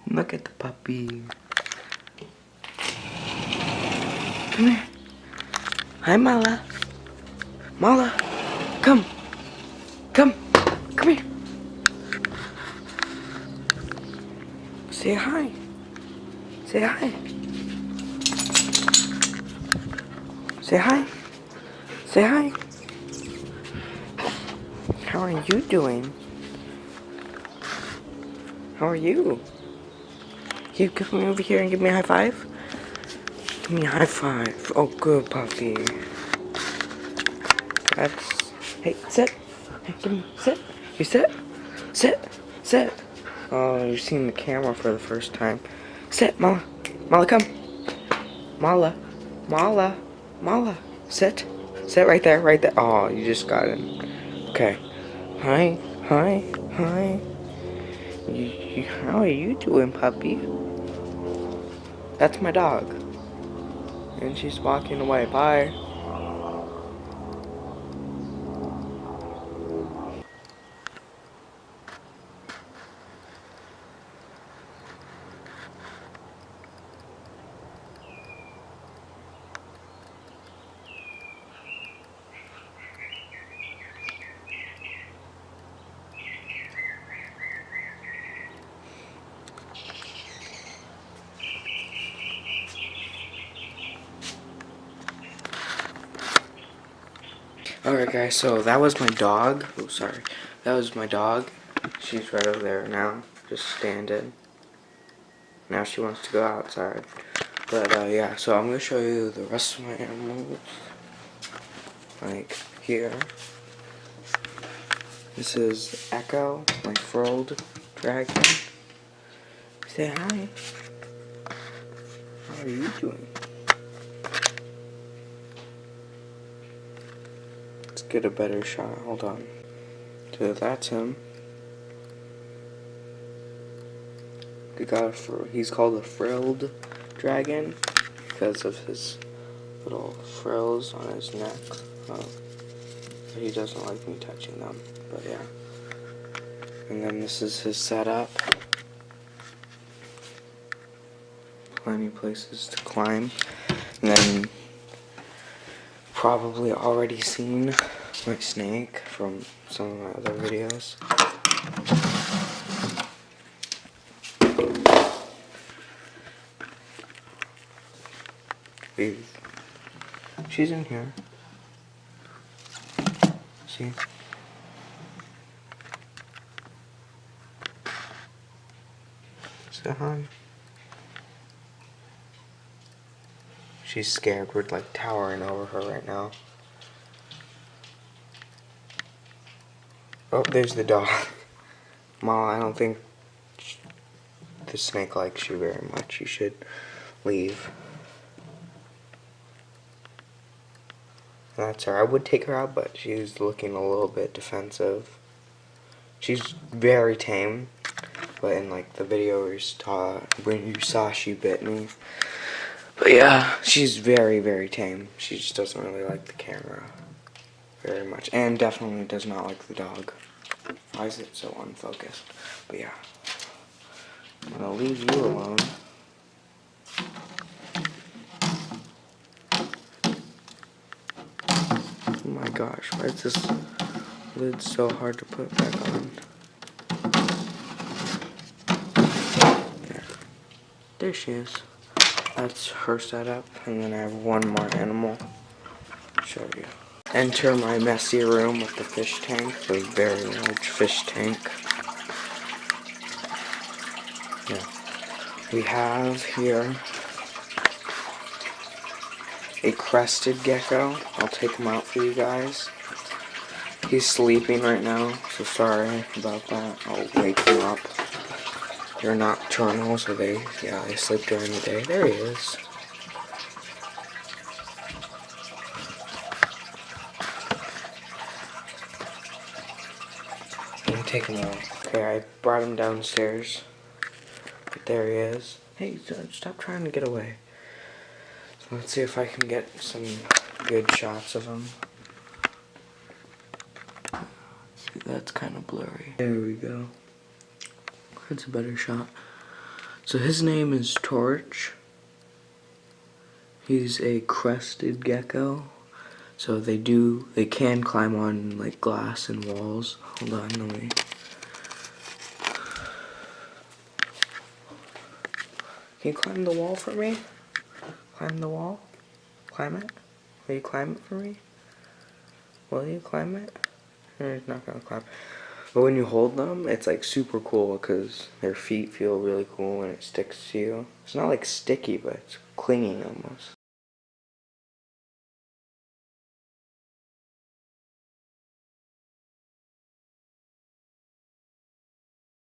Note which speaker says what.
Speaker 1: Look at the puppy. Come here. Hi, Mala. Mala, come. Come. Come here. Say hi. Say hi. Say hi. Say hi. How are you doing? How are you? You come over here and give me a high five? Give me a high five. Oh, good puppy. That's... Hey, sit. Hey, give me... Sit. You sit. Sit. Sit. Oh, you're seeing the camera for the first time. Sit, Mala. Mala, come. Mala. Mala. Mala. Sit. Sit right there. Right there. Oh, you just got in. Okay. Hi. Hi. Hi. How are you doing, puppy? That's my dog. And she's walking away. Bye. Alright guys, so that was my dog. Oh, sorry. That was my dog. She's right over there now, just standing. Now she wants to go outside. But yeah, so I'm going to show you the rest of my animals. Like here. This is Echo, my frilled dragon. Say hi. How are you doing? Let's get a better shot. Hold on. So that's him. He's called a frilled dragon because of his little frills on his neck. He doesn't like me touching them, but yeah. And then this is his setup. Plenty places to climb. And then probably already seen my snake from some of my other videos. She's in here. See? Say hi. She's scared. We're like towering over her right now. Oh, there's the dog. Ma, I don't think the snake likes you very much. You should leave. That's her. I would take her out, but she's looking a little bit defensive. She's very tame, but in like the video when you saw she bit me. But yeah, she's very, very tame. She just doesn't really like the camera very much, and definitely does not like the dog. Why is it so unfocused? But yeah, I'm gonna leave you alone. Oh my gosh, why is this lid so hard to put back on? There she is. That's her setup, and then I have one more animal. I'll show you. Enter my messy room with the fish tank, the very large fish tank. Yeah. We have here a crested gecko. I'll take him out for you guys. He's sleeping right now, so sorry about that. I'll wake him up. They're nocturnal, so they sleep during the day. There he is. Let me take him out. Okay, I brought him downstairs. But there he is. Hey, stop trying to get away. So let's see if I can get some good shots of him. See, that's kind of blurry. There we go. That's a better shot. So his name is Torch. He's a crested gecko. So they can climb on like glass and walls. Hold on, let me. Can you climb the wall for me? Climb the wall? Climb it? Will you climb it for me? Will you climb it? Or he's not gonna climb. But when you hold them, it's like super cool because their feet feel really cool when it sticks to you. It's not like sticky, but it's clinging almost.